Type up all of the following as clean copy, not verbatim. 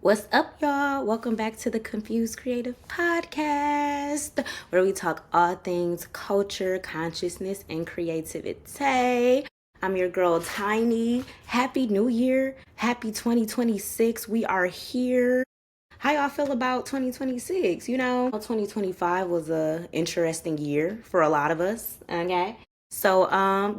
What's up, y'all? Welcome back to the Confused Creative Podcast, where we talk all things culture, consciousness, and creativity. I'm your girl, Tiny. Happy New Year. Happy 2026. We are here. How y'all feel about 2026? 2025 was a interesting year for a lot of us, okay? So,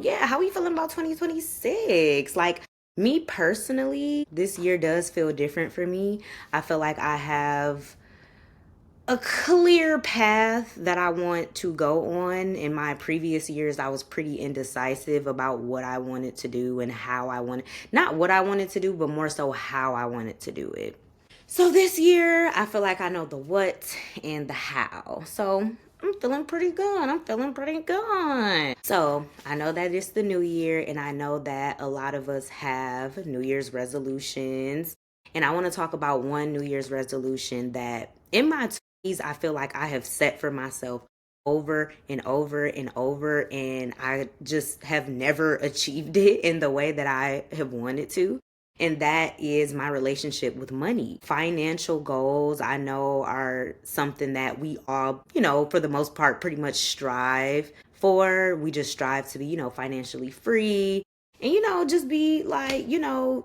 yeah, how are you feeling about 2026? Like, me personally, this year does feel different for me. I feel like I have a clear path that I want to go on. In my previous years, I was pretty indecisive about what I wanted to do and how I wanted, not what I wanted to do, but more so how I wanted to do it. So this year, I feel like I know the what and the how. So I'm feeling pretty good. I'm feeling pretty good. So I know that it's the new year, and I know that a lot of us have New Year's resolutions. And I want to talk about one New Year's resolution that in my 20s, I feel like I have set for myself over and over and over, and I just have never achieved it in the way that I have wanted to. And that is my relationship with money. Financial goals, I know, are something that we all, for the most part, pretty much strive for. We just strive to be, financially free and, just be like,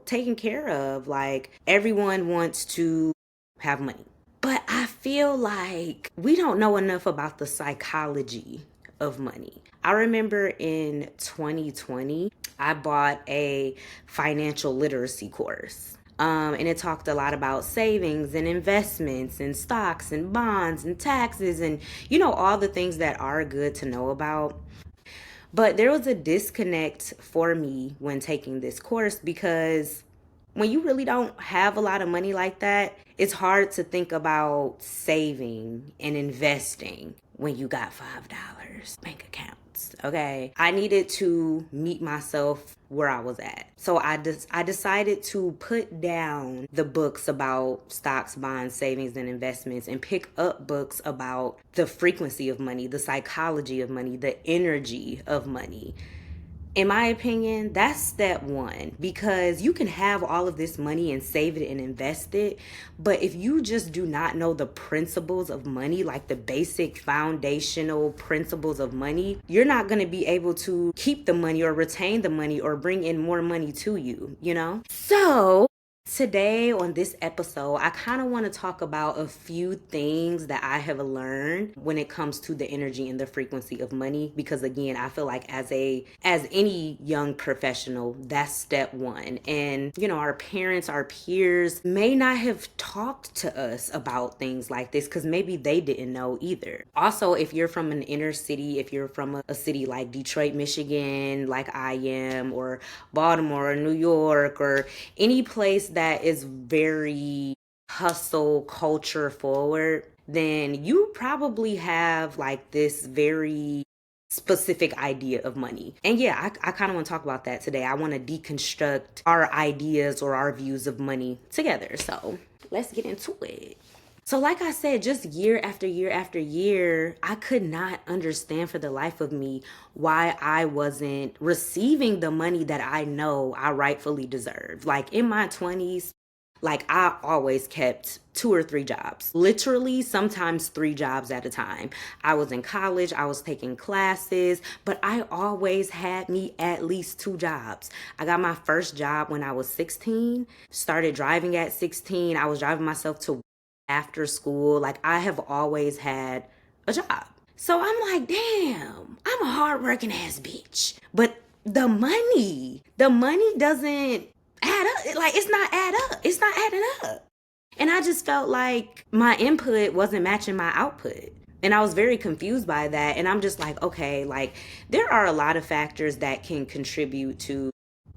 taken care of. Like, everyone wants to have money. But I feel like we don't know enough about the psychology of money. I remember in 2020, I bought a financial literacy course. And it talked a lot about savings and investments and stocks and bonds and taxes and, all the things that are good to know about. But there was a disconnect for me when taking this course because when you really don't have a lot of money like that, it's hard to think about saving and investing when you got $5 bank accounts. Okay. I needed to meet myself where I was at. So I decided to put down the books about stocks, bonds, savings, and investments and pick up books about the frequency of money, the psychology of money, the energy of money. In my opinion, that's step one, because you can have all of this money and save it and invest it. But if you just do not know the principles of money, like the basic foundational principles of money, you're not going to be able to keep the money or retain the money or bring in more money to you. So today on this episode, I kind of want to talk about a few things that I have learned when it comes to the energy and the frequency of money, because again, I feel like as any young professional, that's step one. And our parents, our peers may not have talked to us about things like this because maybe they didn't know either. Also, if you're from an inner city, if you're from a city like Detroit, Michigan, like I am, or Baltimore or New York, or any place that is very hustle culture forward, then you probably have like this very specific idea of money. And yeah, I kind of want to talk about that today. I want to deconstruct our ideas or our views of money together. So let's get into it. So like I said, just year after year after year, I could not understand for the life of me why I wasn't receiving the money that I know I rightfully deserve. Like in my 20s, like I always kept 2 or 3 jobs, literally sometimes 3 jobs at a time. I was in college, I was taking classes, but I always had me at least 2 jobs. I got my first job when I was 16, started driving at 16. I was driving myself to after school. Like I have always had a job. So I'm like, damn, I'm a hardworking ass bitch. But the money doesn't add up. Like it's not add up. It's not adding up. And I just felt like my input wasn't matching my output. And I was very confused by that. And I'm just like, okay, like there are a lot of factors that can contribute to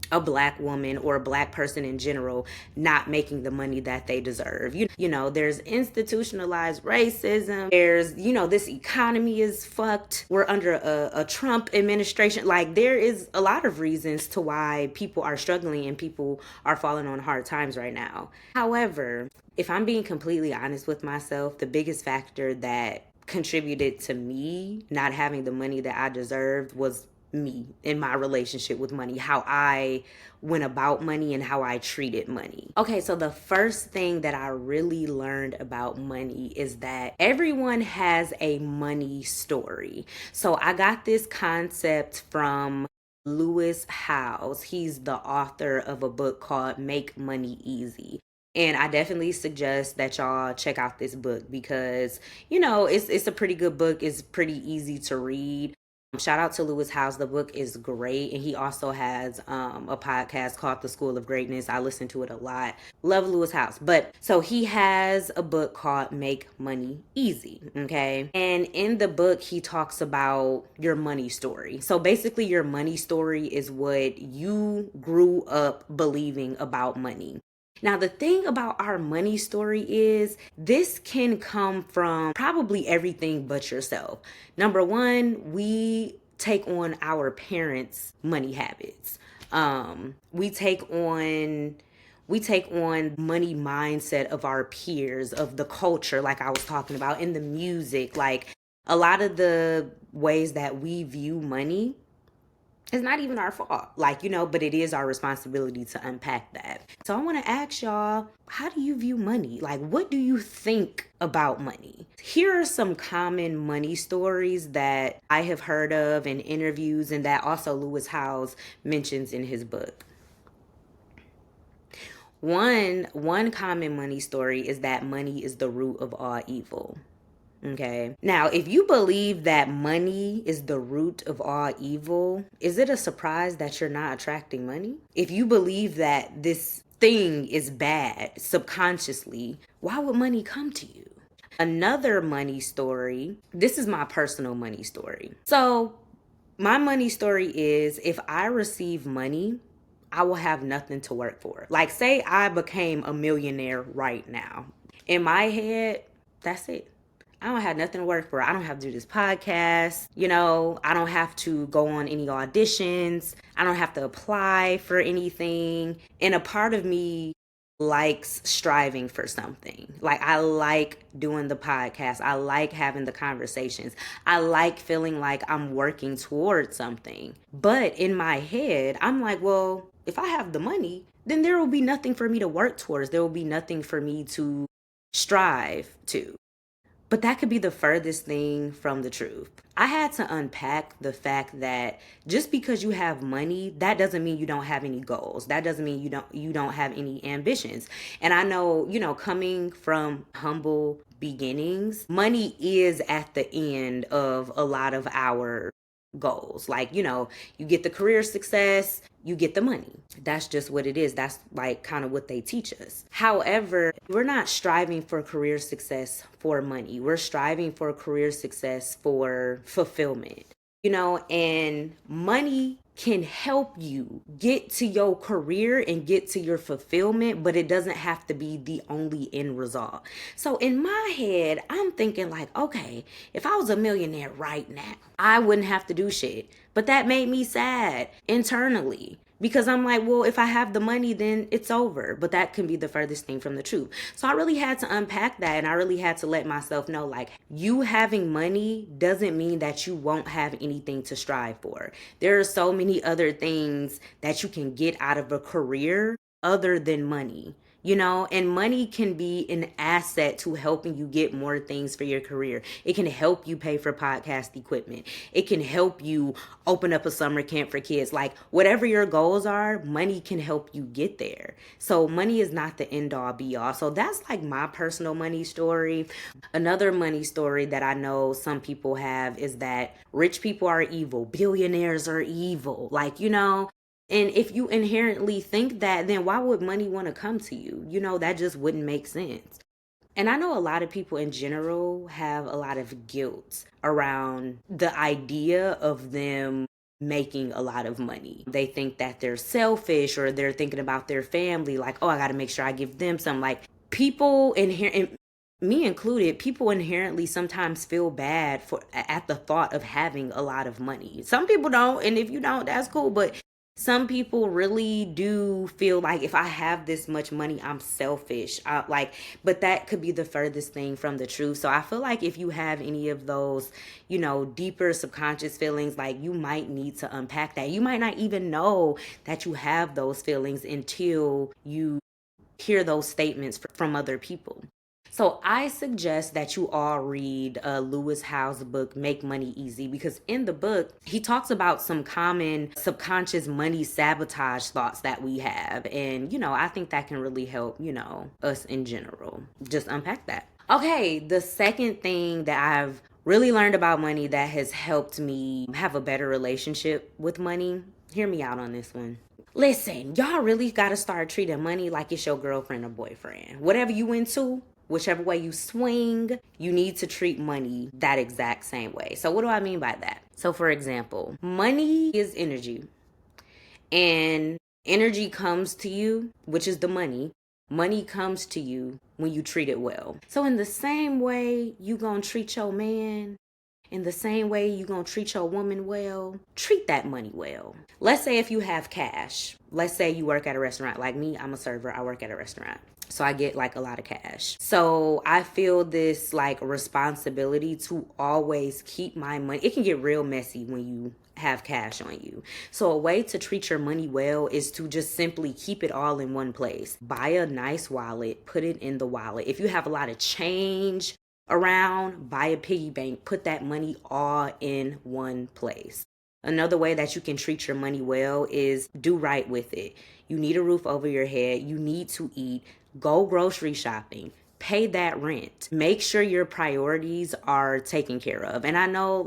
a black woman or a black person in general not making the money that they deserve. There's institutionalized racism. There's, this economy is fucked. We're under a Trump administration. Like there is a lot of reasons to why people are struggling and people are falling on hard times right now. However, if I'm being completely honest with myself, the biggest factor that contributed to me not having the money that I deserved was me in my relationship with money, how I went about money and how I treated money. Okay, so the first thing that I really learned about money is that everyone has a money story. So I got this concept from Lewis Howes. He's the author of a book called Make Money Easy. And I definitely suggest that y'all check out this book because, it's a pretty good book. It's pretty easy to read. Shout out to Lewis Howes. The book is great. And he also has a podcast called The School of Greatness. I listen to it a lot. Love Lewis Howes. But so he has a book called Make Money Easy. Okay. And in the book, he talks about your money story. So basically, your money story is what you grew up believing about money. Now, the thing about our money story is this can come from probably everything but yourself. Number one, we take on our parents' money habits. We take on money mindset of our peers, of the culture, like I was talking about, in the music. Like a lot of the ways that we view money, it's not even our fault, but it is our responsibility to unpack that. So I want to ask y'all, how do you view money? Like, what do you think about money? Here are some common money stories that I have heard of in interviews and that also Lewis Howes mentions in his book. One common money story is that money is the root of all evil. Okay. Now, if you believe that money is the root of all evil, is it a surprise that you're not attracting money? If you believe that this thing is bad subconsciously, why would money come to you? Another money story, this is my personal money story. So, my money story is if I receive money, I will have nothing to work for. Like, say I became a millionaire right now. In my head, that's it. I don't have nothing to work for. I don't have to do this podcast. I don't have to go on any auditions. I don't have to apply for anything. And a part of me likes striving for something. Like, I like doing the podcast. I like having the conversations. I like feeling like I'm working towards something. But in my head, I'm like, well, if I have the money, then there will be nothing for me to work towards. There will be nothing for me to strive to. But that could be the furthest thing from the truth. I had to unpack the fact that just because you have money, that doesn't mean you don't have any goals. That doesn't mean you don't have any ambitions. And I know, coming from humble beginnings, money is at the end of a lot of our goals. Like, you get the career success, you get the money. That's just what it is. That's like kind of what they teach us. However, we're not striving for career success for money. We're striving for career success for fulfillment. And money can help you get to your career and get to your fulfillment, but it doesn't have to be the only end result. So in my head, I'm thinking like, okay, if I was a millionaire right now, I wouldn't have to do shit. But that made me sad internally. Because I'm like, well, if I have the money, then it's over. But that can be the furthest thing from the truth. So I really had to unpack that. And I really had to let myself know, like, you having money doesn't mean that you won't have anything to strive for. There are so many other things that you can get out of a career other than money. And money can be an asset to helping you get more things for your career. It can help you pay for podcast equipment. It can help you open up a summer camp for kids. Like, whatever your goals are, money can help you get there. So money is not the end all be all. So that's like my personal money story. Another money story that I know some people have is that rich people are evil. Billionaires are evil. And if you inherently think that, then why would money want to come to you? That just wouldn't make sense. And I know a lot of people in general have a lot of guilt around the idea of them making a lot of money. They think that they're selfish or they're thinking about their family, like, oh, I got to make sure I give them some. Like, people me included, people inherently sometimes feel bad at the thought of having a lot of money. Some people don't, and if you don't, that's cool. But Some people really do feel like if I have this much money, I'm selfish. But that could be the furthest thing from the truth. So I feel like if you have any of those, deeper subconscious feelings, like you might need to unpack that. You might not even know that you have those feelings until you hear those statements from other people. So I suggest that you all read Lewis Howes' book, Make Money Easy, because in the book, he talks about some common subconscious money sabotage thoughts that we have. And, I think that can really help, us in general. Just unpack that. Okay, the second thing that I've really learned about money that has helped me have a better relationship with money, hear me out on this one. Listen, y'all really got to start treating money like it's your girlfriend or boyfriend. Whatever you into, whichever way you swing, you need to treat money that exact same way. So what do I mean by that? So for example, money is energy. And energy comes to you, which is the money. Money comes to you when you treat it well. So in the same way you gonna treat your man, in the same way you gonna treat your woman well, treat that money well. Let's say if you have cash, let's say you work at a restaurant. Like me, I'm a server, I work at a restaurant. So I get like a lot of cash. So I feel this like responsibility to always keep my money. It can get real messy when you have cash on you. So a way to treat your money well is to just simply keep it all in one place. Buy a nice wallet, put it in the wallet. If you have a lot of change around, buy a piggy bank, put that money all in one place. Another way that you can treat your money well is do right with it. You need a roof over your head, you need to eat, go grocery shopping, pay that rent. Make sure your priorities are taken care of. And I know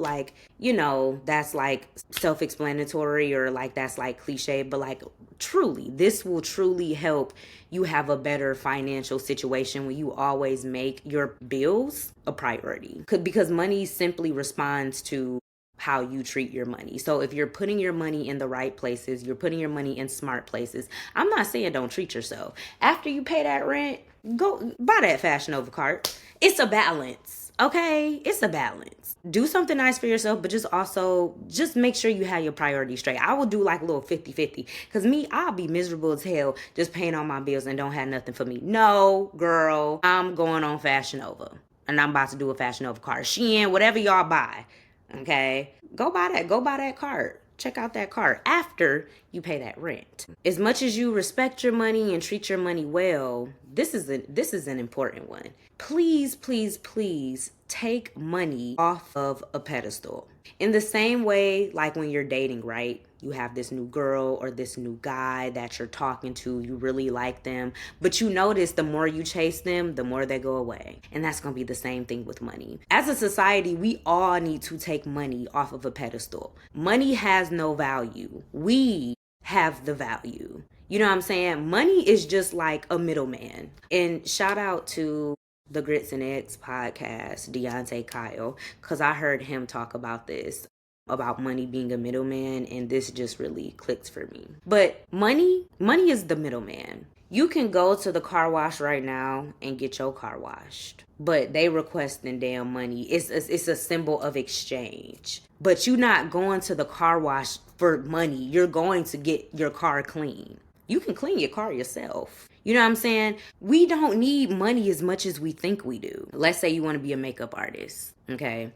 that's like self-explanatory or like that's like cliche, but like truly, this will truly help you have a better financial situation when you always make your bills a priority. Because money simply responds to how you treat your money. So if you're putting your money in the right places, you're putting your money in smart places. I'm not saying don't treat yourself. After you pay that rent, go buy that Fashion Nova cart. It's a balance, okay? It's a balance. Do something nice for yourself, but just make sure you have your priorities straight. I will do like a little 50-50. Because me, I'll be miserable as hell just paying all my bills and don't have nothing for me. No, girl, I'm going on Fashion Nova. And I'm about to do a Fashion Nova cart. Shein, whatever y'all buy. Okay, go buy that cart. Check out that cart after you pay that rent. As much as you respect your money and treat your money well, this is an important one. Please, please, please take money off of a pedestal. In the same way, like when you're dating, right? You have this new girl or this new guy that you're talking to, you really like them, but you notice the more you chase them, the more they go away. And that's going to be the same thing with money. As a society, we all need to take money off of a pedestal. Money has no value. We have the value. You know what I'm saying? Money is just like a middleman. And shout out to the Grits and Eggs podcast, Deontay Kyle, because I heard him talk about this, about money being a middleman, and this just really clicked for me. But money is the middleman. You can go to the car wash right now and get your car washed, but they requesting damn money. It's a symbol of exchange. But you're not going to the car wash for money. You're going to get your car clean. You can clean your car yourself. You know what I'm saying? We don't need money as much as we think we do. Let's say you want to be a makeup artist, okay?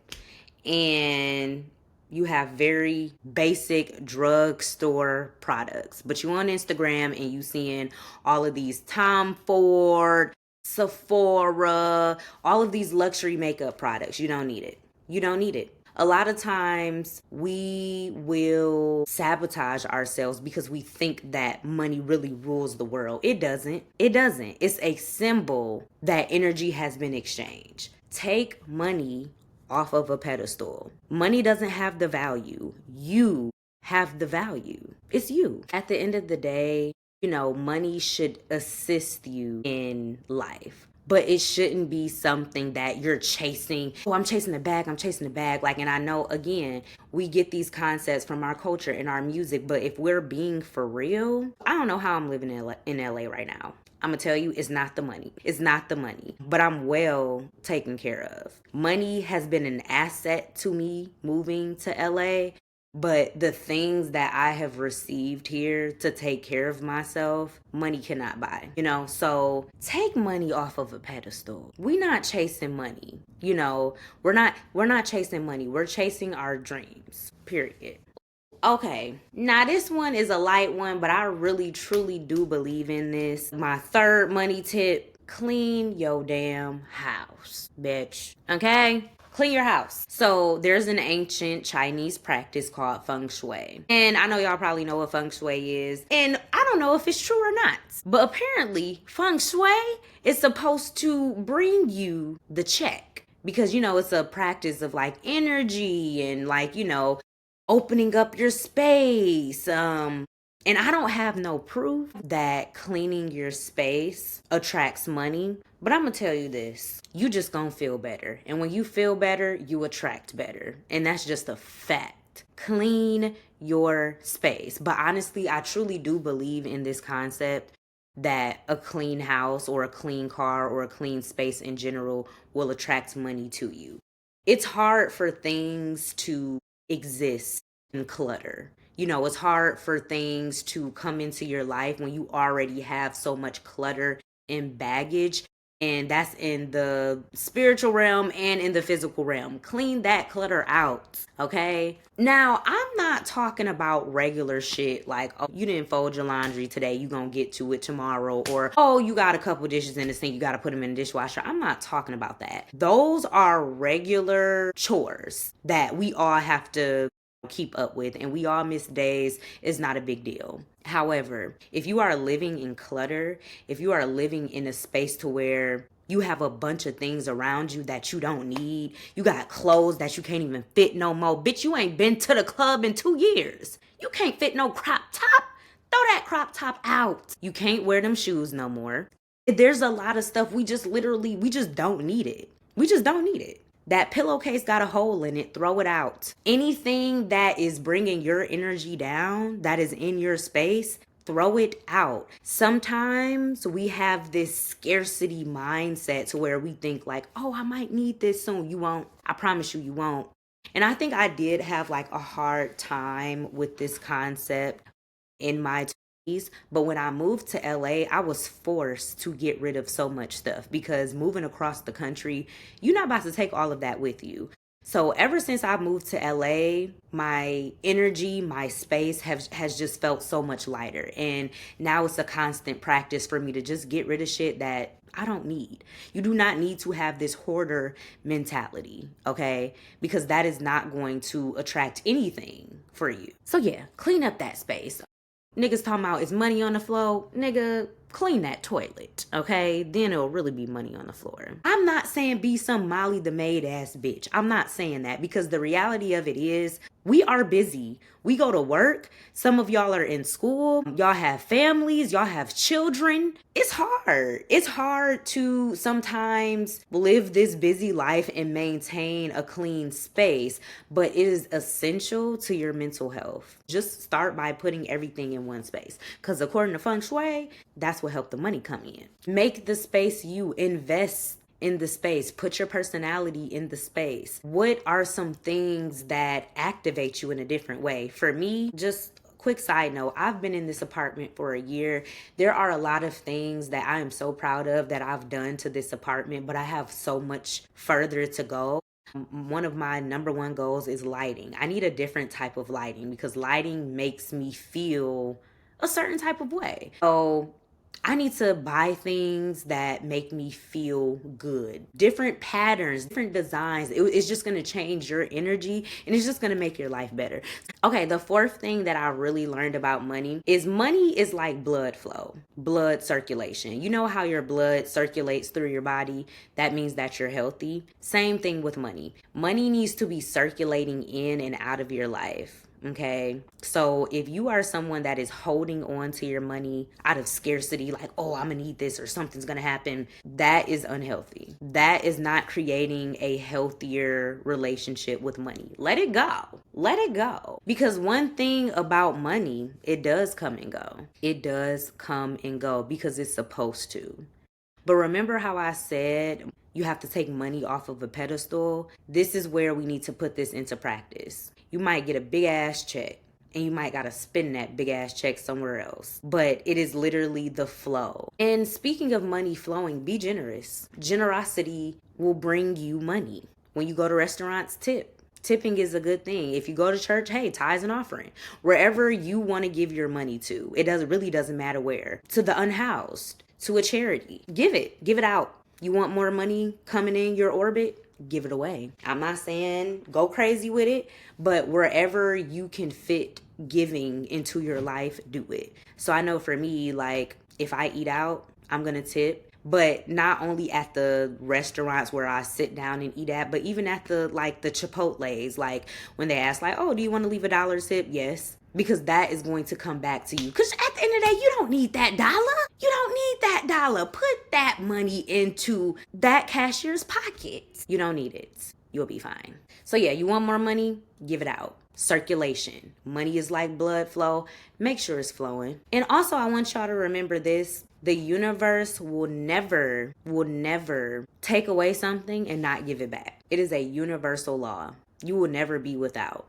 And you have very basic drugstore products, but you on Instagram and you seeing all of these Tom Ford, Sephora, all of these luxury makeup products. You don't need it. You don't need it. A lot of times we will sabotage ourselves because we think that money really rules the world. It doesn't. It doesn't. It's a symbol that energy has been exchanged. Take money off of a pedestal. Money doesn't have the value. You have the value. It's you. At the end of the day, money should assist you in life. But it shouldn't be something that you're chasing. Oh, I'm chasing the bag. Like, and I know, again, we get these concepts from our culture and our music. But if we're being for real, I don't know how I'm living in LA right now. I'm going to tell you, it's not the money. It's not the money. But I'm well taken care of. Money has been an asset to me moving to LA. But the things that I have received here to take care of myself, money cannot buy. So take money off of a pedestal. We're not chasing money. We're not chasing money. We're chasing our dreams. Period. Okay, now this one is a light one, but I really truly do believe in this. My third money tip: clean your damn house, bitch. Okay? Clean your house. So there's an ancient Chinese practice called feng shui. And I know y'all probably know what feng shui is. And I don't know if it's true or not. But apparently, feng shui is supposed to bring you the check. Because, it's a practice of like energy and like, opening up your space. And I don't have no proof that cleaning your space attracts money, but I'm gonna tell you this: you just gonna feel better, and when you feel better, you attract better, and that's just a fact. Clean your space. But honestly, I truly do believe in this concept that a clean house or a clean car or a clean space in general will attract money to you. It's hard for things to exist in clutter. It's hard for things to come into your life when you already have so much clutter and baggage. And that's in the spiritual realm and in the physical realm. Clean that clutter out, okay? Now, I'm not talking about regular shit like, oh, you didn't fold your laundry today, you gonna get to it tomorrow. Or, oh, you got a couple dishes in the sink, you gotta put them in the dishwasher. I'm not talking about that. Those are regular chores that we all have to keep up with, and we all miss days. Is not a big deal. However, if you are living in clutter, if you are living in a space to where you have a bunch of things around you that you don't need, you got clothes that you can't even fit no more. Bitch, you ain't been to the club in 2 years. You can't fit no crop top. Throw that crop top out. You can't wear them shoes no more. There's a lot of stuff we just don't need it. We just don't need it. That pillowcase got a hole in it, throw it out. Anything that is bringing your energy down, that is in your space, throw it out. Sometimes we have this scarcity mindset to where we think like, oh, I might need this soon. You won't. I promise you won't. And I think I did have like a hard time with this concept in my 20s. But when I moved to LA, I was forced to get rid of so much stuff because moving across the country, you're not about to take all of that with you. So ever since I moved to LA, my energy, my space has just felt so much lighter. And now it's a constant practice for me to just get rid of shit that I don't need. You do not need to have this hoarder mentality, okay? Because that is not going to attract anything for you. So yeah, clean up that space. Niggas talking about is money on the floor. Nigga, clean that toilet, okay? Then it'll really be money on the floor. I'm not saying be some Molly the maid ass bitch. I'm not saying that, because the reality of it is we are busy. We go to work. Some of y'all are in school. Y'all have families. Y'all have children. It's hard. It's hard to sometimes live this busy life and maintain a clean space, but it is essential to your mental health. Just start by putting everything in one space, because according to feng shui, that's what helped the money come in. Make the space you. Invest in the space. Put your personality in the space. What are some things that activate you in a different way? For me, just quick side note, I've been in this apartment for a year. There are a lot of things that I am so proud of that I've done to this apartment, but I have so much further to go. One of my number one goals is lighting. I need a different type of lighting because lighting makes me feel a certain type of way. So I need to buy things that make me feel good. Different patterns, different designs. It's just going to change your energy and it's just going to make your life better. Okay, the fourth thing that I really learned about money is like blood flow, blood circulation. You know how your blood circulates through your body? That means that you're healthy. Same thing with money. Money needs to be circulating in and out of your life. Okay, so if you are someone that is holding on to your money out of scarcity, like, oh, I'm gonna need this or something's gonna happen, that is unhealthy. That is not creating a healthier relationship with money. Let it go. Let it go. Because one thing about money, it does come and go. It does come and go because it's supposed to. But remember how I said you have to take money off of a pedestal? This is where we need to put this into practice. you might get a big ass check and you might gotta spend that big ass check somewhere else. But it is literally the flow. And speaking of money flowing, be generous. Generosity will bring you money. When you go to restaurants, tip. Tipping is a good thing. If you go to church, hey, tithes and offering. Wherever you want to give your money to, it really doesn't matter where. To the unhoused, to a charity. Give it out. You want more money coming in your orbit? Give it away. I'm not saying go crazy with it, but wherever you can fit giving into your life, do it. So I know for me, like if I eat out, I'm gonna tip. But not only at the restaurants where I sit down and eat at, but even at the Chipotle's, like when they ask like, oh, do you want to leave $1 tip? Yes. Because that is going to come back to you. Because at the end of the day, you don't need that dollar. You don't need that dollar. Put that money into that cashier's pockets. You don't need it. You'll be fine. So yeah, you want more money? Give it out. Circulation. Money is like blood flow. Make sure it's flowing. And also, I want y'all to remember this. The universe will never take away something and not give it back. It is a universal law. You will never be without.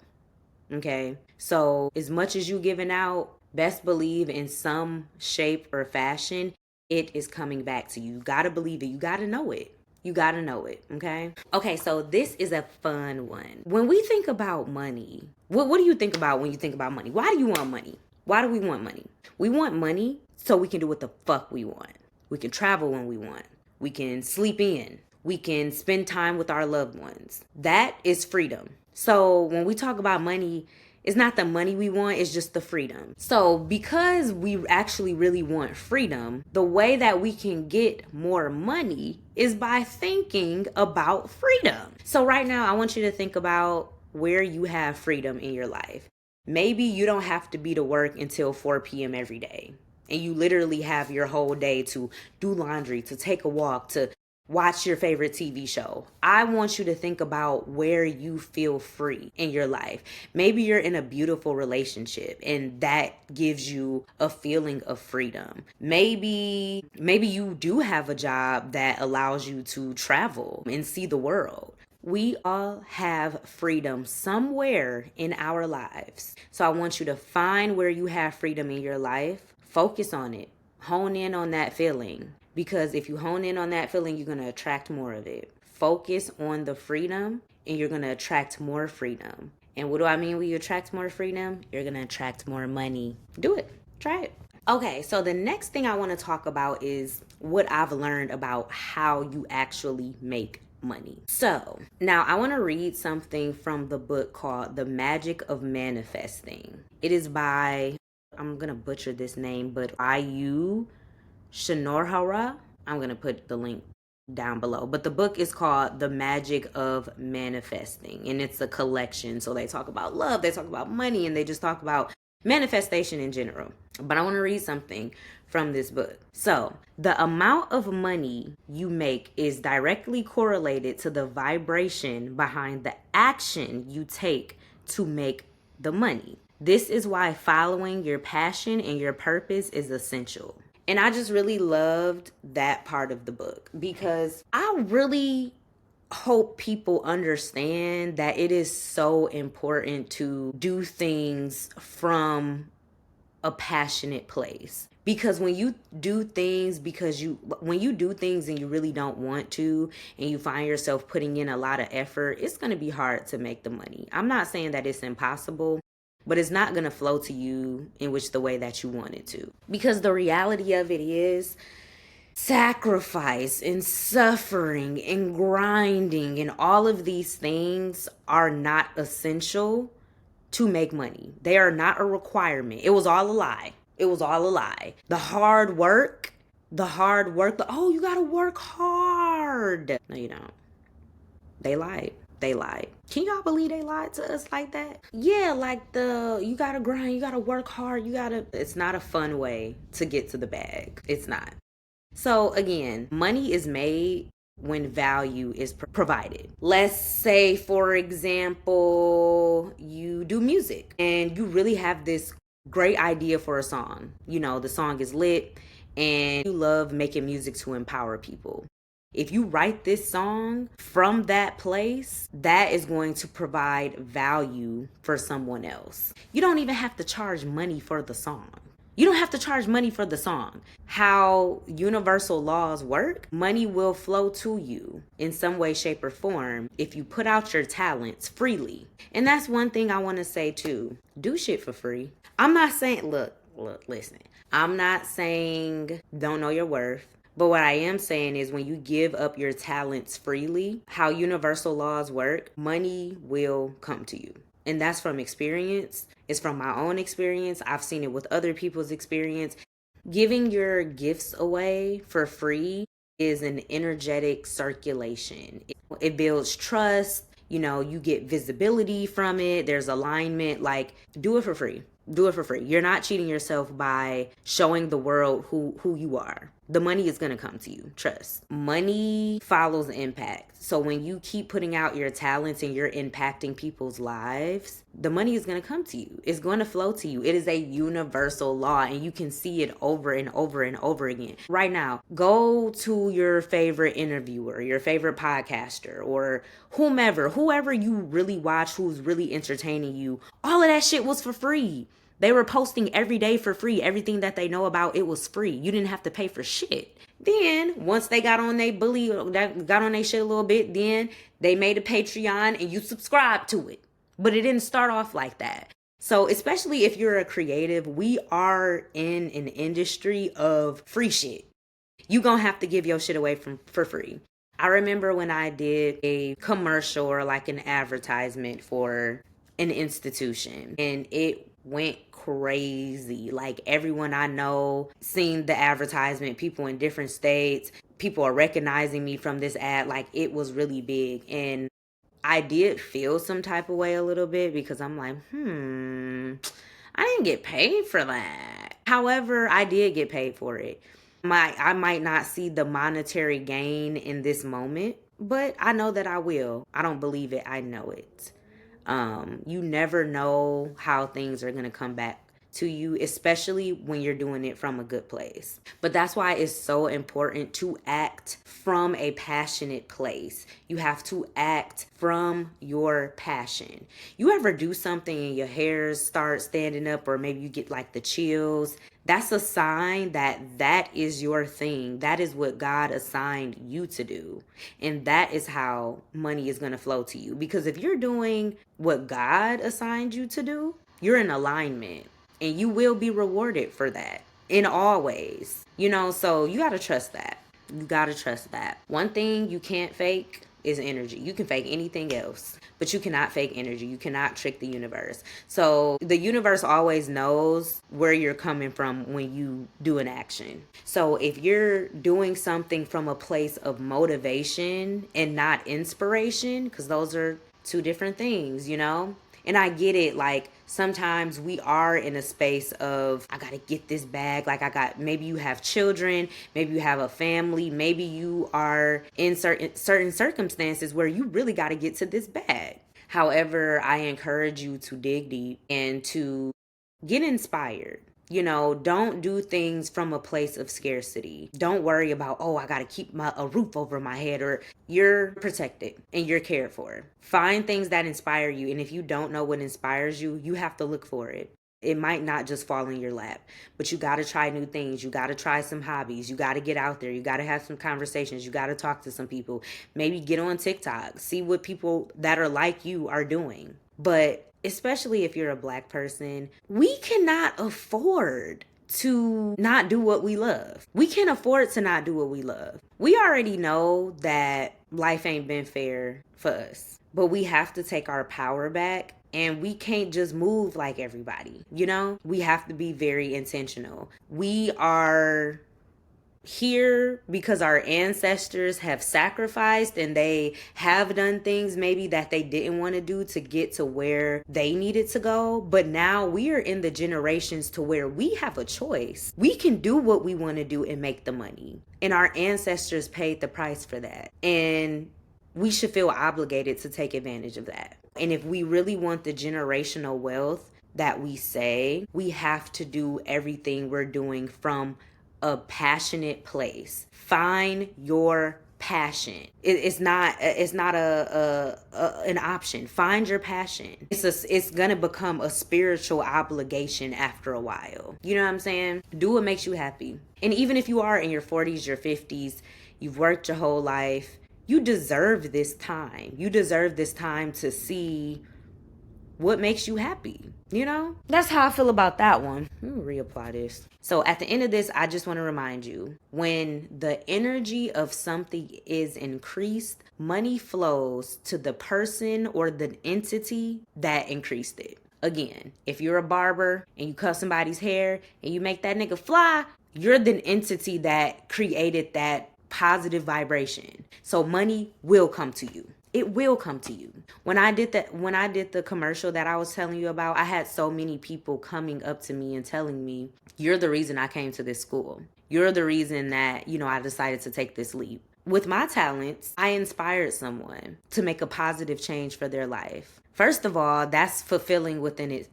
Okay? So as much as you giving out, best believe in some shape or fashion, it is coming back to you. You gotta believe it. You gotta know it. You gotta know it, okay? Okay, so this is a fun one. When we think about money, what do you think about when you think about money? Why do you want money? Why do we want money? We want money so we can do what the fuck we want. We can travel when we want. We can sleep in. We can spend time with our loved ones. That is freedom. So when we talk about money, it's not the money we want, it's just the freedom. So because we actually really want freedom, the way that we can get more money is by thinking about freedom. So right now, I want you to think about where you have freedom in your life. Maybe you don't have to be to work until 4 p.m. every day. And you literally have your whole day to do laundry, to take a walk, to watch your favorite TV show. I want you to think about where you feel free in your life. Maybe you're in a beautiful relationship and that gives you a feeling of freedom. Maybe you do have a job that allows you to travel and see the world. We all have freedom somewhere in our lives. So I want you to find where you have freedom in your life. Focus on it. Hone in on that feeling. Because if you hone in on that feeling, you're going to attract more of it. Focus on the freedom and you're going to attract more freedom. And what do I mean when you attract more freedom? You're going to attract more money. Do it. Try it. Okay, so the next thing I want to talk about is what I've learned about how you actually make money. So now I want to read something from the book called The Magic of Manifesting. It is by, I'm going to butcher this name, but Ayu Shinohara. I'm going to put the link down below. But the book is called The Magic of Manifesting. And it's a collection. So they talk about love, they talk about money, and they just talk about manifestation in general. But I want to read something from this book. So the amount of money you make is directly correlated to the vibration behind the action you take to make the money. This is why following your passion and your purpose is essential. And I just really loved that part of the book because I really hope people understand that it is so important to do things from a passionate place. Because when you do things and you really don't want to, and you find yourself putting in a lot of effort, it's going to be hard to make the money. I'm not saying that it's impossible, but it's not going to flow to you in which the way that you want it to. Because the reality of it is sacrifice and suffering and grinding and all of these things are not essential to make money. They are not a requirement. It was all a lie. It was all a lie. The hard work, oh, you got to work hard. No, you don't. They lied. They lied. Can y'all believe they lied to us like that? Yeah, like you gotta grind, you gotta work hard, it's not a fun way to get to the bag. It's not. So again, money is made when value is provided. Let's say, for example, you do music and you really have this great idea for a song. You know, the song is lit and you love making music to empower people. If you write this song from that place, that is going to provide value for someone else. You don't even have to charge money for the song. You don't have to charge money for the song. How universal laws work, money will flow to you in some way, shape, or form if you put out your talents freely. And that's one thing I want to say too. Do shit for free. I'm not saying, look, listen. I'm not saying don't know your worth. But what I am saying is when you give up your talents freely, how universal laws work, money will come to you. And that's from experience. It's from my own experience. I've seen it with other people's experience. Giving your gifts away for free is an energetic circulation. It builds trust. You know, you get visibility from it. There's alignment. Like, do it for free. Do it for free. You're not cheating yourself by showing the world who you are. The money is going to come to you. Trust. Money follows impact. So when you keep putting out your talents and you're impacting people's lives, the money is going to come to you. It's going to flow to you. It is a universal law, and you can see it over and over and over again. Right now, go to your favorite interviewer, your favorite podcaster, or whoever you really watch, who's really entertaining you. All of that shit was for free. They were posting every day for free. Everything that they know about, it was free. You didn't have to pay for shit. Then, once they got on their shit a little bit, then they made a Patreon and you subscribe to it. But it didn't start off like that. So, especially if you're a creative, we are in an industry of free shit. You gonna have to give your shit away for free. I remember when I did a commercial or like an advertisement for an institution, and it went crazy. Like, everyone I know seen the advertisement, people in different states, people are recognizing me from this ad. Like, it was really big. And I did feel some type of way a little bit because I'm like, I didn't get paid for that. However, I did get paid for it. I might not see the monetary gain in this moment, but I know that I will. I don't believe it. I know it. You never know how things are going to come back to you, especially when you're doing it from a good place. But that's why it's so important to act from a passionate place. You have to act from your passion. You ever do something and your hairs start standing up, or maybe you get like the chills? That's a sign that is your thing. That is what God assigned you to do. And that is how money is going to flow to you. Because if you're doing what God assigned you to do, you're in alignment. And you will be rewarded for that in all ways. You know, so you got to trust that. You got to trust that. One thing you can't fake is energy. You can fake anything else, but you cannot fake energy. You cannot trick the universe. So the universe always knows where you're coming from when you do an action. So if you're doing something from a place of motivation and not inspiration, because those are two different things, you know? And I get it, like, sometimes we are in a space of, I gotta get this bag. Like, maybe you have children, maybe you have a family, maybe you are in certain circumstances where you really gotta get to this bag. However, I encourage you to dig deep and to get inspired. You know, don't do things from a place of scarcity. Don't worry about, I got to keep a roof over my head, or you're protected and you're cared for. Find things that inspire you. And if you don't know what inspires you, you have to look for it. It might not just fall in your lap, but you got to try new things. You got to try some hobbies. You got to get out there. You got to have some conversations. You got to talk to some people. Maybe get on TikTok. See what people that are like you are doing. But especially if you're a Black person, we cannot afford to not do what we love. We can't afford to not do what we love. We already know that life ain't been fair for us, but we have to take our power back, and we can't just move like everybody. You know, we have to be very intentional. We are here because our ancestors have sacrificed and they have done things maybe that they didn't want to do to get to where they needed to go. But now we are in the generations to where we have a choice. We can do what we want to do and make the money. And our ancestors paid the price for that. And we should feel obligated to take advantage of that. And if we really want the generational wealth that we say, we have to do everything we're doing from a passionate place. Find your passion. It's not an option. Find your passion. It's gonna become a spiritual obligation after a while. You know what I'm saying? Do what makes you happy. And even if you are in your 40s, your 50s, you've worked your whole life, you deserve this time. You deserve this time to see what makes you happy. You know, that's how I feel about that one. Let me reapply this. So at the end of this, I just want to remind you, when the energy of something is increased, money flows to the person or the entity that increased it. Again, if you're a barber and you cut somebody's hair and you make that nigga fly, you're the entity that created that positive vibration. So money will come to you. It will come to you. When I did the commercial that I was telling you about, I had so many people coming up to me and telling me, you're the reason I came to this school. You're the reason that, I decided to take this leap. With my talents, I inspired someone to make a positive change for their life. First of all, that's fulfilling within it.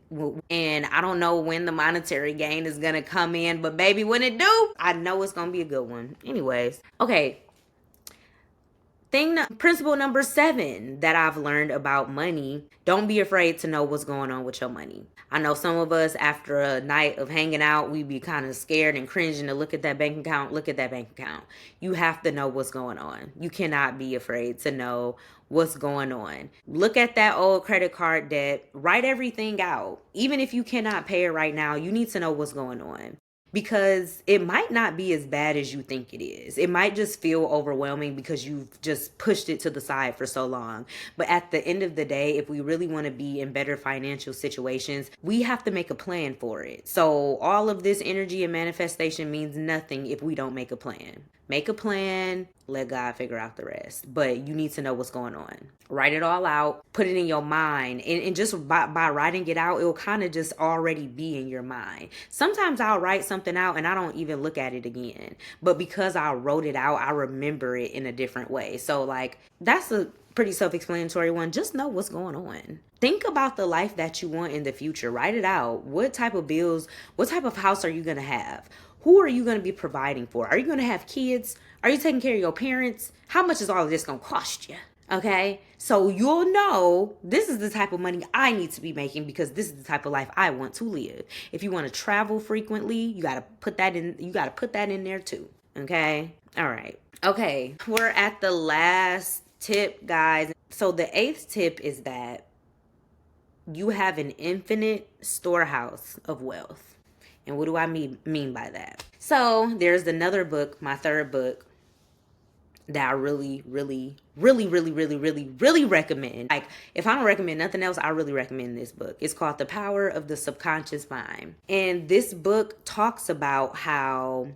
And I don't know when the monetary gain is going to come in, but baby, when it do, I know it's going to be a good one. Anyways, okay. Principle number 7 that I've learned about money: don't be afraid to know what's going on with your money. I know some of us, after a night of hanging out, we be kind of scared and cringing to look at that bank account. Look at that bank account. You have to know what's going on. You cannot be afraid to know what's going on. Look at that old credit card debt. Write everything out. Even if you cannot pay it right now, you need to know what's going on. Because it might not be as bad as you think it is. It might just feel overwhelming because you've just pushed it to the side for so long. But at the end of the day, if we really want to be in better financial situations, we have to make a plan for it. So all of this energy and manifestation means nothing if we don't make a plan. Make a plan, let God figure out the rest. But you need to know what's going on. Write it all out, put it in your mind. And just by writing it out, it will kind of just already be in your mind. Sometimes I'll write something out and I don't even look at it again. But because I wrote it out, I remember it in a different way. So that's a pretty self-explanatory one. Just know what's going on. Think about the life that you want in the future. Write it out. What type of bills, what type of house are you going to have? Who are you going to be providing for? Are you going to have kids? Are you taking care of your parents? How much is all of this going to cost you? Okay, so you'll know this is the type of money I need to be making because this is the type of life I want to live. If you want to travel frequently, you got to put that in. You got to put that in there too. Okay. All right. Okay. We're at the last tip, guys. So the 8th tip is that you have an infinite storehouse of wealth. And what do I mean by that? So there's another book, my 3rd book, that I really recommend. Like, if I don't recommend nothing else, I really recommend this book. It's called The Power of the Subconscious Mind. And this book talks about how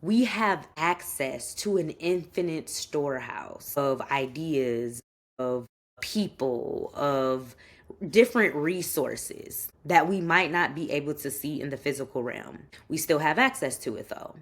we have access to an infinite storehouse of ideas, of people, of different resources that we might not be able to see in the physical realm. We still have access to it though.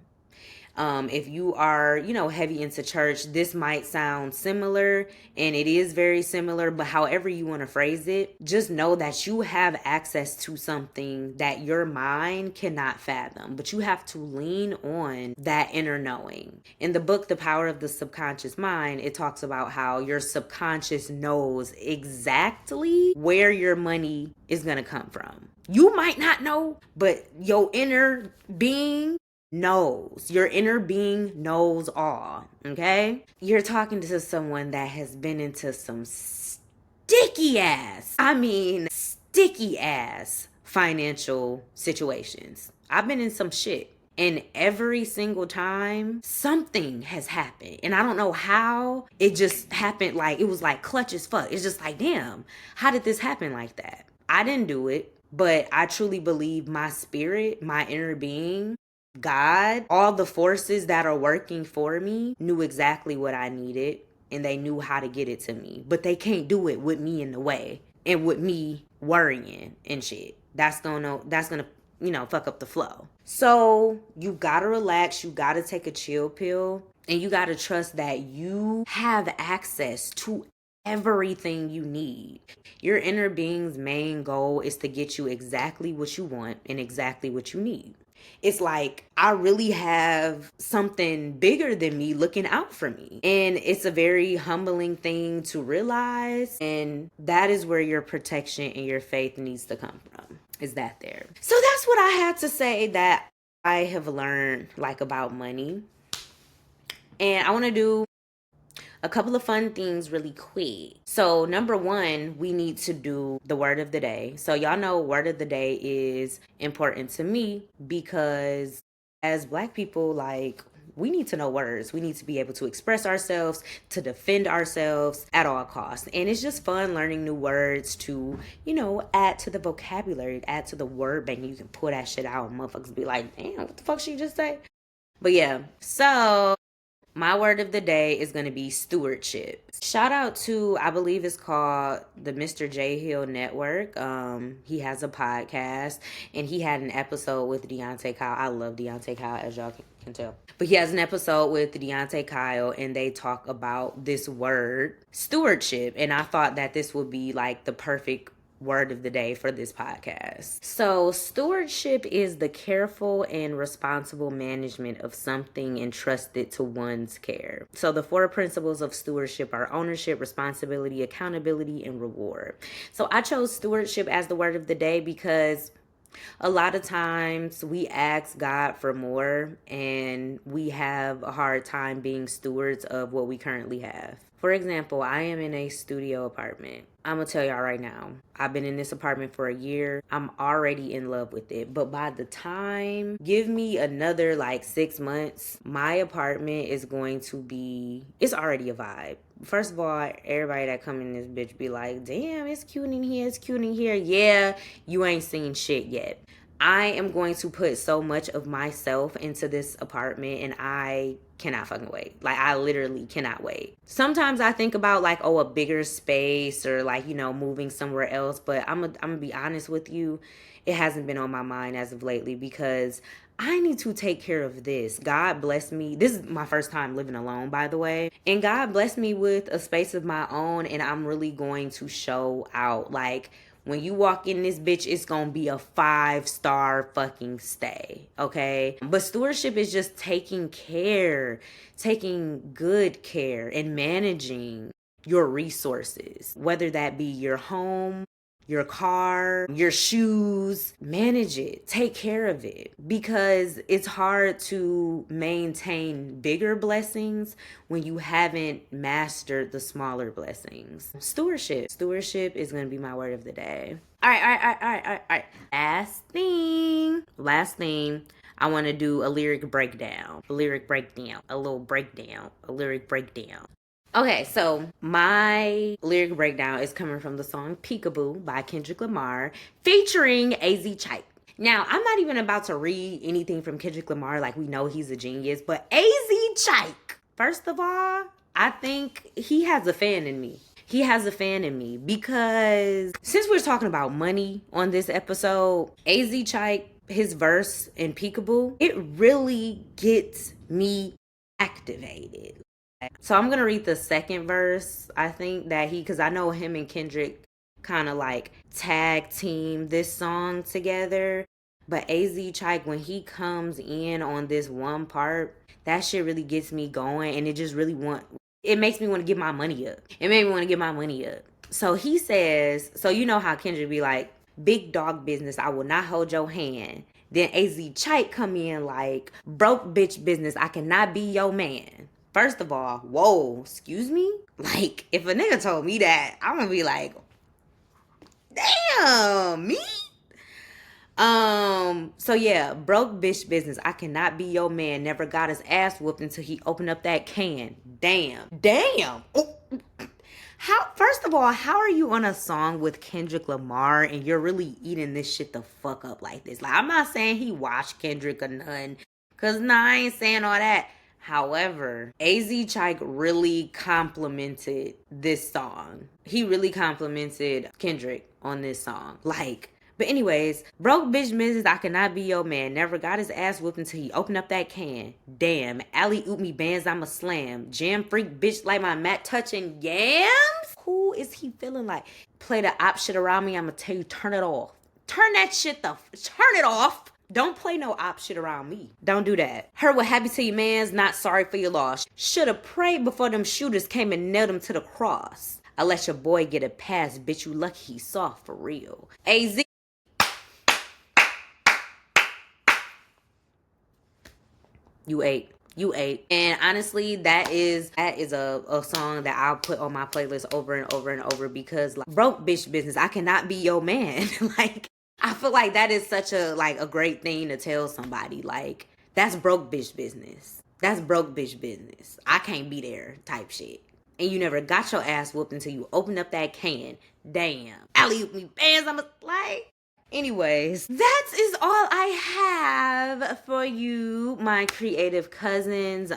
If you are, heavy into church, this might sound similar, and it is very similar, but however you want to phrase it, just know that you have access to something that your mind cannot fathom, but you have to lean on that inner knowing. In the book, The Power of the Subconscious Mind, it talks about how your subconscious knows exactly where your money is going to come from. You might not know, but your inner being knows. Your inner being knows all. Okay? You're talking to someone that has been into some sticky ass financial situations. I've been in some shit. And every single time, something has happened. And I don't know how. It just happened it was like clutch as fuck. It's just like, damn, how did this happen like that? I didn't do it. But I truly believe my spirit, my inner being, God, all the forces that are working for me knew exactly what I needed, and they knew how to get it to me. But they can't do it with me in the way and with me worrying and shit. That's gonna fuck up the flow. So you gotta relax, you gotta take a chill pill, and you gotta trust that you have access to everything you need. Your inner being's main goal is to get you exactly what you want and exactly what you need. It's like I really have something bigger than me looking out for me. And it's a very humbling thing to realize. And that is where your protection and your faith needs to come from. Is that there? So that's what I had to say that I have learned like about money. And I want to do a couple of fun things really quick. So, number one, we need to do the word of the day. So, y'all know word of the day is important to me because as Black people, like, we need to know words. We need to be able to express ourselves, to defend ourselves at all costs. And it's just fun learning new words to, add to the vocabulary, add to the word bank. You can pull that shit out and motherfuckers be like, damn, what the fuck she just say? But yeah, so my word of the day is going to be stewardship. Shout out to, I believe it's called the Mr. J Hill Network. He has a podcast and he had an episode with Deontay Kyle. I love Deontay Kyle, as y'all can tell. But he has an episode with Deontay Kyle and they talk about this word, stewardship. And I thought that this would be like the perfect word of the day for this podcast. So, stewardship is the careful and responsible management of something entrusted to one's care. So, the four principles of stewardship are ownership, responsibility, accountability, and reward. So, I chose stewardship as the word of the day because a lot of times we ask God for more and we have a hard time being stewards of what we currently have. For example, I am in a studio apartment. I'm going to tell y'all right now, I've been in this apartment for a year. I'm already in love with it. But by the time, give me another like 6 months, my apartment is going to be, it's already a vibe. First of all, everybody that come in this bitch be like, damn, it's cute in here, it's cute in here. Yeah, you ain't seen shit yet. I am going to put so much of myself into this apartment and I cannot fucking wait. Like, I literally cannot wait. Sometimes I think about like, a bigger space or like, moving somewhere else. But I'm gonna be honest with you. It hasn't been on my mind as of lately because I need to take care of this. God bless me. This is my first time living alone, by the way. And God blessed me with a space of my own and I'm really going to show out. Like, when you walk in this bitch, it's gonna be a 5-star fucking stay, okay? But stewardship is just taking good care and managing your resources, whether that be your home, your car, your shoes. Manage it, take care of it, because it's hard to maintain bigger blessings when you haven't mastered the smaller blessings. Stewardship is going to be my word of the day. All right. Last thing. I want to do a lyric breakdown. Okay, so my lyric breakdown is coming from the song Peekaboo by Kendrick Lamar featuring AZ Chike. Now, I'm not even about to read anything from Kendrick Lamar, like we know he's a genius, but AZ Chike, first of all, I think he has a fan in me. Because since we're talking about money on this episode, AZ Chike, his verse in Peekaboo, it really gets me activated. So I'm going to read the second verse. I think that because I know him and Kendrick kind of like tag team this song together. But AZ Chike, when he comes in on this one part, that shit really gets me going. And it just really it makes me want to get my money up. So he says, so you know how Kendrick be like, big dog business, I will not hold your hand. Then AZ Chike come in like, broke bitch business, I cannot be your man. First of all, whoa, excuse me? Like, if a nigga told me that, I'm gonna be like, damn, me? So yeah, broke bitch business. I cannot be your man. Never got his ass whooped until he opened up that can. Damn. Oh. First of all, how are you on a song with Kendrick Lamar and you're really eating this shit the fuck up like this? Like, I'm not saying he watched Kendrick or none, cause I ain't saying all that. However, AZ Chike really complimented this song. He really complimented Kendrick on this song. But anyways, broke bitch business, I cannot be your man. Never got his ass whooped until he opened up that can. Damn, alley oop me bands, I'ma slam. Jam freak bitch like my mat touching yams? Who is he feeling like? Play the op shit around me, I'ma tell you, turn it off. Turn it off. Don't play no op shit around me. Don't do that. Heard what happened to your mans, not sorry for your loss. Should've prayed before them shooters came and nailed him to the cross. I let your boy get a pass, bitch, you lucky he soft for real. AZ. You ate. You ate. And honestly, that is a song that I'll put on my playlist over and over and over because like broke bitch business. I cannot be your man. Like I feel like that is such a like a great thing to tell somebody. Like that's broke bitch business. That's broke bitch business. I can't be there type shit. And you never got your ass whooped until you opened up that can. Damn. Alley-oop me bands. I'm a like. Anyways, that is all I have for you, my creative cousins.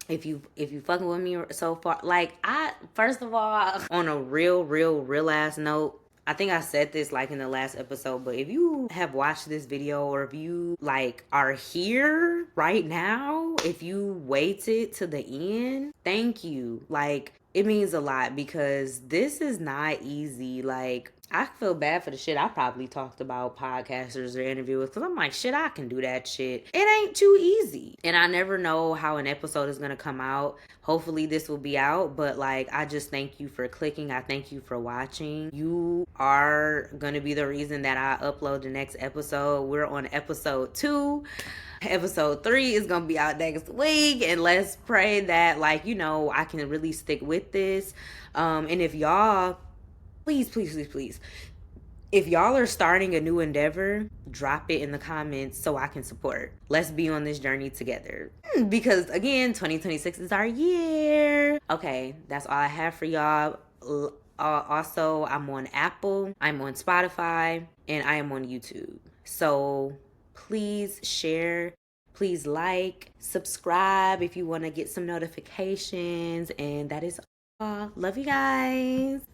If you fucking with me so far, like I first of all, on a real ass note, I think I said this like in the last episode, but if you have watched this video or if you like are here right now, if you waited to the end, thank you. Like it means a lot because this is not easy. Like I feel bad for the shit I probably talked about podcasters or interviewers because I'm like, shit, I can do that shit. It ain't too easy. And I never know how an episode is going to come out. Hopefully this will be out. But like, I just thank you for clicking. I thank you for watching. You are going to be the reason that I upload the next episode. We're on episode 2. Episode 3 is gonna be out next week, and let's pray that like I can really stick with this. And if y'all please if y'all are starting a new endeavor, drop it in the comments so I can support. Let's be on this journey together because again 2026 is our year. Okay, that's all I have for y'all. Also, I'm on Apple, I'm on Spotify, and I am on YouTube. So please share, please like, subscribe if you want to get some notifications. And that is all. Love you guys.